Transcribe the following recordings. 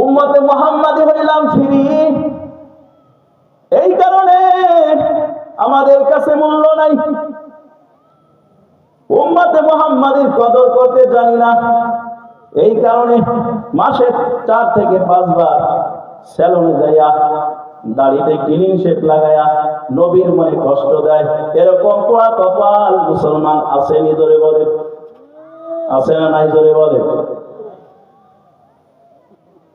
উম্মতে মুহাম্মাদি হইলাম ফিরি, এই কারণে আমাদের কাছে মূল্য নাই। উম্মতে মুহাম্মাদির কদর করতে জানি না, এই কারণে মাসে 4 থেকে 5 বার সেলুনে যাইয়া দাড়িতে ক্লিন শেভ লাগায়া নবীর মনে কষ্ট দেয়, এরকম পোড়া কপাল মুসলমান আসেনি? জোরে বলে, আছে না নাই? জোরে বলে।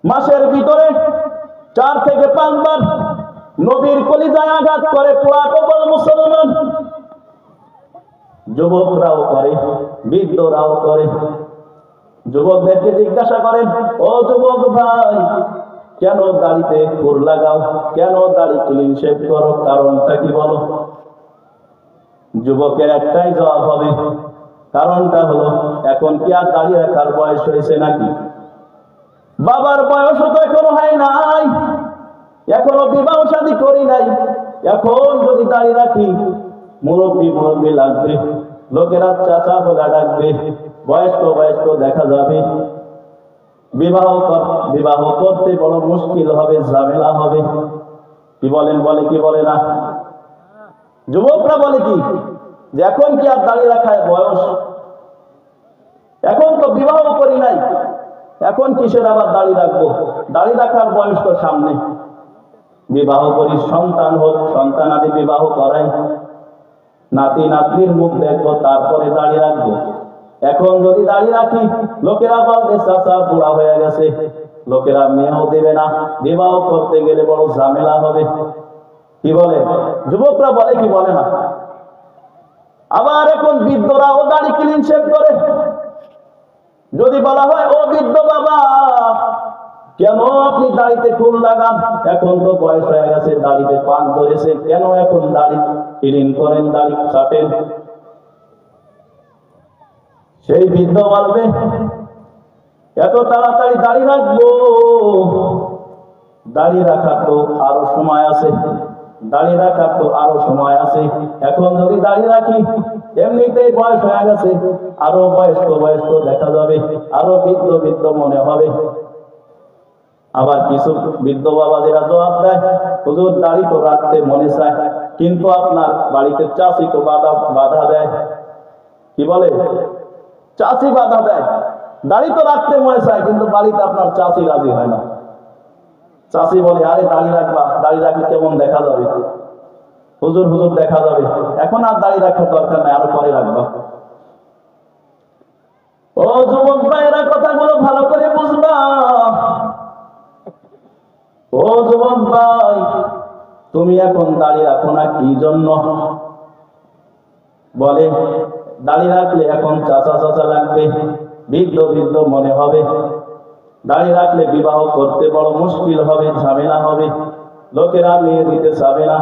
মাসের ভিতরে 4 থেকে 5 বার নবীর কলিজায় আঘাত করে পোড়া কপাল মুসলমান। যুবকরাও করে, বৃদ্ধরাও করে। যুবকদেরকে জিজ্ঞাসা করেন, ও যুবক ভাই, কেন দাড়িতে ফুল লাগাও, কেন দাড়ি ক্লিন শেভ করো, কারণটা কি বলো? যুবকের একটাই জবাব হবে, কারণটা হলো এখন কি আর দাড়ি রাখার বয়স হয়েছে নাকি? বাবার বয়সও তো এখনো হয় নাই, এখনো বিবাহ শাদী করি নাই, এখন যদি দাড়ি রাখি মুরব্বী মুরব্বী লাগবে, লোকেরা চাচা বলে ডাকবে, বয়স্ক বয়স্ক দেখা যাবে, বিবাহ করতে বড় মুশকিল হবে, ঝামেলা হবে। কি বলেন? বলে কি বলে না? যুবকরা বলে কি যে এখন কি আর দাড়ি রাখায় বয়স, এখন তো বিবাহ করি নাই, এখন কিসের আবার দাড়ি রাখবো, দাড়ি রাখার বয়স তো সামনে, বিবাহ করি, সন্তান হোক, সন্তানাদি বিবাহ করাই, নাতি নাতনির মুখ দেখবো, তারপরে দাড়ি রাখবো। এখন যদি দাড়ি রাখি লোকেরা বলবে চাচা বুড়া হয়ে গেছে, লোকেরা মেয়েও দেবে না, বিবাহ করতে গেলে বড় ঝামেলা হবে। কি বলে? যুবকরা বলে কি বলে না? আবার এখন বৃদ্ধরাও দাড়ি ক্লিন শেভ করে। যদি বলা হয়, ও বৃদ্ধ বাবা, কেন আপনি দাড়িতে ফুল লাগান, এখন তো বয়স হয়ে গেছে, দাড়িতে পান ধরেছে, কেন এখন দাড়ি ক্লিন করেন, দাড়ি কাটেন? সেই বৃদ্ধ বলবে, এত তাড়াতাড়ি দাড়ি রাখবো, দাড়ি রাখার তো আরো সময় আছে, দাড়ি রাখার তো আরো সময় আছে, এখন যদি দাড়ি রাখি এমনিতেই বয়স হয়ে গেছে, আরো বয়স্ক বয়স্ক দেখা যাবে, আরো বৃদ্ধ বৃদ্ধ মনে হবে। আবার কিছু বৃদ্ধ বাবাদেরা জবাব দেয়, হুজুর দাড়ি তো রাখতে মনে চায়, কিন্তু আপনার বাড়িতে চাষি তো বাধা দেয়। কি বলে? চাষি বাধা দেয়, দাড়ি তো রাখতে মনে চায়, কিন্তু বাড়িতে আপনার চাষি রাজি হয় না। চাষি বলে, আরে দাড়ি রাখবা, দাড়ি রাখলে কেমন দেখা যাবে, হুজুর হুজুর দেখা যাবে, এখন আর দাড়ি রাখার দরকার নাই, আরো পরে রাখবা। ও যুবক ভাইয়েরা, কথাগুলো ভালো করে বুঝবা। ও যুবক ভাই, তুমি এখন দাড়ি রাখো না কি জন্য? বলে, দাড়ি রাখলে এখন চাচা চাচা লাগবে, বৃদ্ধ বৃদ্ধ মনে হবে, দাড়ি রাখলে বিবাহ করতে বড় মুশকিল হবে, ঝামেলা হবে, লোকেরা মেয়ে দিতে চাবে না।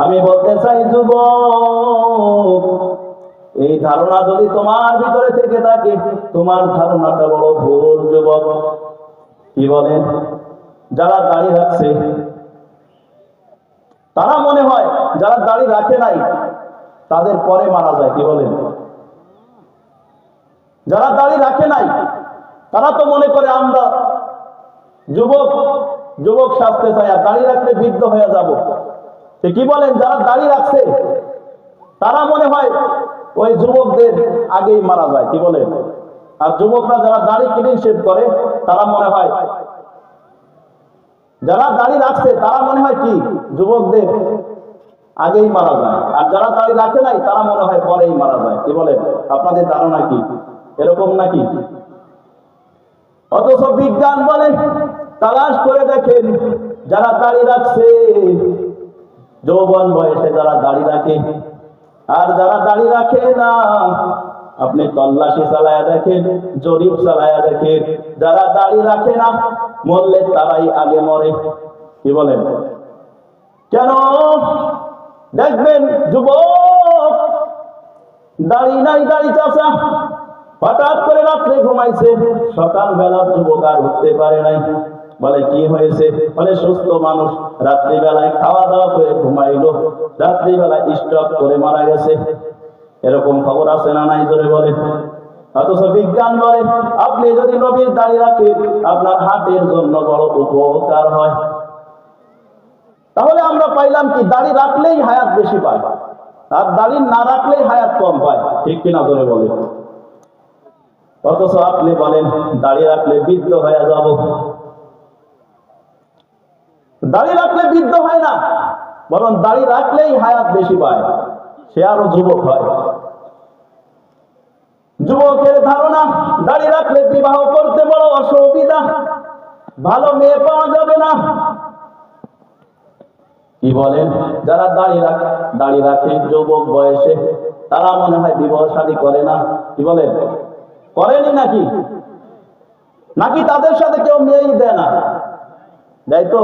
আমি বলতে চাই যুবক, এই ধারণা যদি তোমার ভিতরে থেকে থাকে, তোমার ধারণাটা বড় ভুল যুবক। কি বলেন? যারা দাড়ি রাখছে তারা মনে হয় যারা দাড়ি রাখে নাই তাদের পরে মারা যায়। কি বলেন? যারা দাড়ি রাখে নাই তারা তো মনে করে আমরা যুবক যুবক সাজতে চাই, আর দাড়ি রাখলে বৃদ্ধ হয়ে যাব। কি বলেন? যারা দাড়ি রাখছে তারা মনে হয় ওই যুবকদের আগেই মারা যায়। কি বলেন? আর যুবকরা যারা দাড়ি ক্লিন শেভ করে তারা মনে হয়, যারা দাড়ি রাখছে তারা মনে হয় কি যুবকদের আগেই মারা যায়, আর যারা দাড়ি রাখে নাই তারা মনে হয় পরেই মারা যায়। কি বলেন? আপনাদের ধারণা কি এরকম নাকি? অথচ বিজ্ঞান বলে, তালাশ করে দেখেন, যারা দাড়ি রাখছে যৌবন বয়সে যারা দাড়ি রাখে, আর যারা দাড়ি রাখে না, আপনি তল্লাশি চালায়া দেখেন, জরিপ চালায়া দেখেন, যারা দাড়ি রাখে না মরলে তারাই আগে মরে। কি বলেন? কেন? দেখবেন যুবক দাড়ি নাই, দাড়ি চাচা, হঠাৎ করে রাত্রে ঘুমাইছে, সকালবেলা যুবক আর উঠতে পারে নাই। বলে কি হয়েছে? বলে সুস্থ মানুষ রাত্রিবেলায় খাওয়া দাওয়া করে ঘুমাইলো, রাত্রিবেলায় স্ট্রোক করে মারা গেছে। এরকম খবর আছে না নাই? জোরে বলে। অথচ বিজ্ঞান বলে আপনি যদি নবীর দাড়ি রাখেন আপনার হার্টের জন্য বড় উপকার হয়। তাহলে আমরা পাইলাম কি, দাড়ি রাখলেই হায়াত বেশি পায়, আর দাড়ি না রাখলেই হায়াত কম পায়। ঠিক কিনা ধরে বলে? অথচ আপনি বলেন দাড়ি রাখলে বৃদ্ধ হয়ে যাব। দাড়ি রাখলে বৃদ্ধ হয় না, বরং দাড়ি রাখলেই হায়াত বেশি পায়, সে আরো যুবক হয়। যুবকের ধারণা দাড়ি রাখলে বিবাহ করতে বড় অসুবিধা, ভালো মেয়ে পাওয়া যাবে না। কি বলেন? যারা দাড়ি রাখে যুবক বয়সে, তারা মনে হয় বিবাহ শাদী করে না। কি বলেন? করেনি নাকি? নাকি তাদের সাথে কেউ মেয়েই দেয় না? দেয় তো।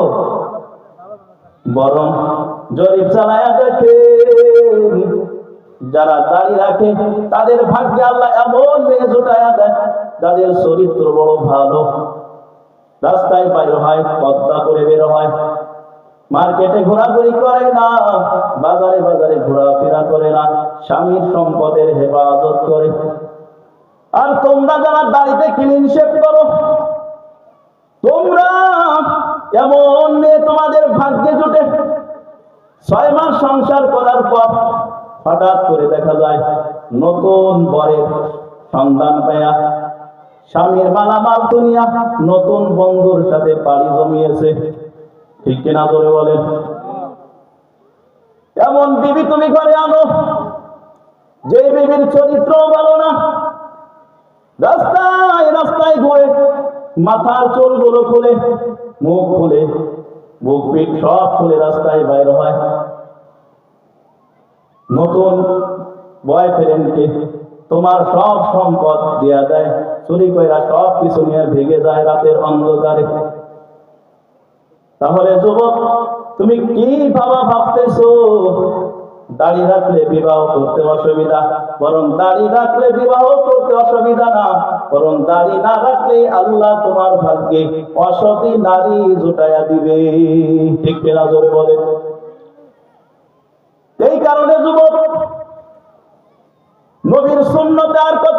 বরং জরিপ চালায়া দেখে যারা দাড়ি রাখে তাদের ভাগ্যে আল্লাহ এমন মেয়ে জোটায়া দেয় যাদের চরিত্র বড় ভালো, রাস্তায় বাইর হয়, পদ্মা করে বের হয়, মার্কেটে ঘোরাঘুরি করে না, বাজারে বাজারে ঘোরাফেরা করে না, স্বামীর সম্পদের হেফাজত করে। আর তোমরা যারা দাড়িতে ক্লিন শেভ করো, তোমরা এমন মেয়ে তোমাদের ভাগ্যে জুটে, 6 মাস সংসার করার পর হঠাৎ করে দেখা যায় নতুন বরের সন্ধান পেয়া স্বামীর মালামাল দুনিয়া নতুন বন্ধুর সাথে পাড়ি জমিয়েছে। ঠিক কিনা ধরে বলেন? এমন বিবি তুমি ঘরে আনো যে বিবির চরিত্র ভালো না, রাস্তায় রাস্তায় ঘুরে মাথার চুলগুলো খুলে, মুখ খুলে, বুক পিঠ সব খুলে রাস্তায় বাইর হয়, নতুন বয়ফ্রেন্ডকে তোমার সব সম্পদ দেয়া দেয়, চুরি কইরা সব কিছু নিয়ে ভেগে যায় রাতের অন্ধকারে। তাহলে যুবক, তুমি কি ভাবতেছো দাড়ি রাখলে বিবাহ করতে অসুবিধা? বরং দাড়ি রাখলে বিবাহ করতে অসুবিধা না, বরং দাড়ি না রাখলে আল্লাহ তোমার ভাগ্যে অসতী নারী জুটাইয়া দিবে। ঠিক কিনা জোরে বলে? এই কারণে যুবক, নবীর সুন্নতে আর কত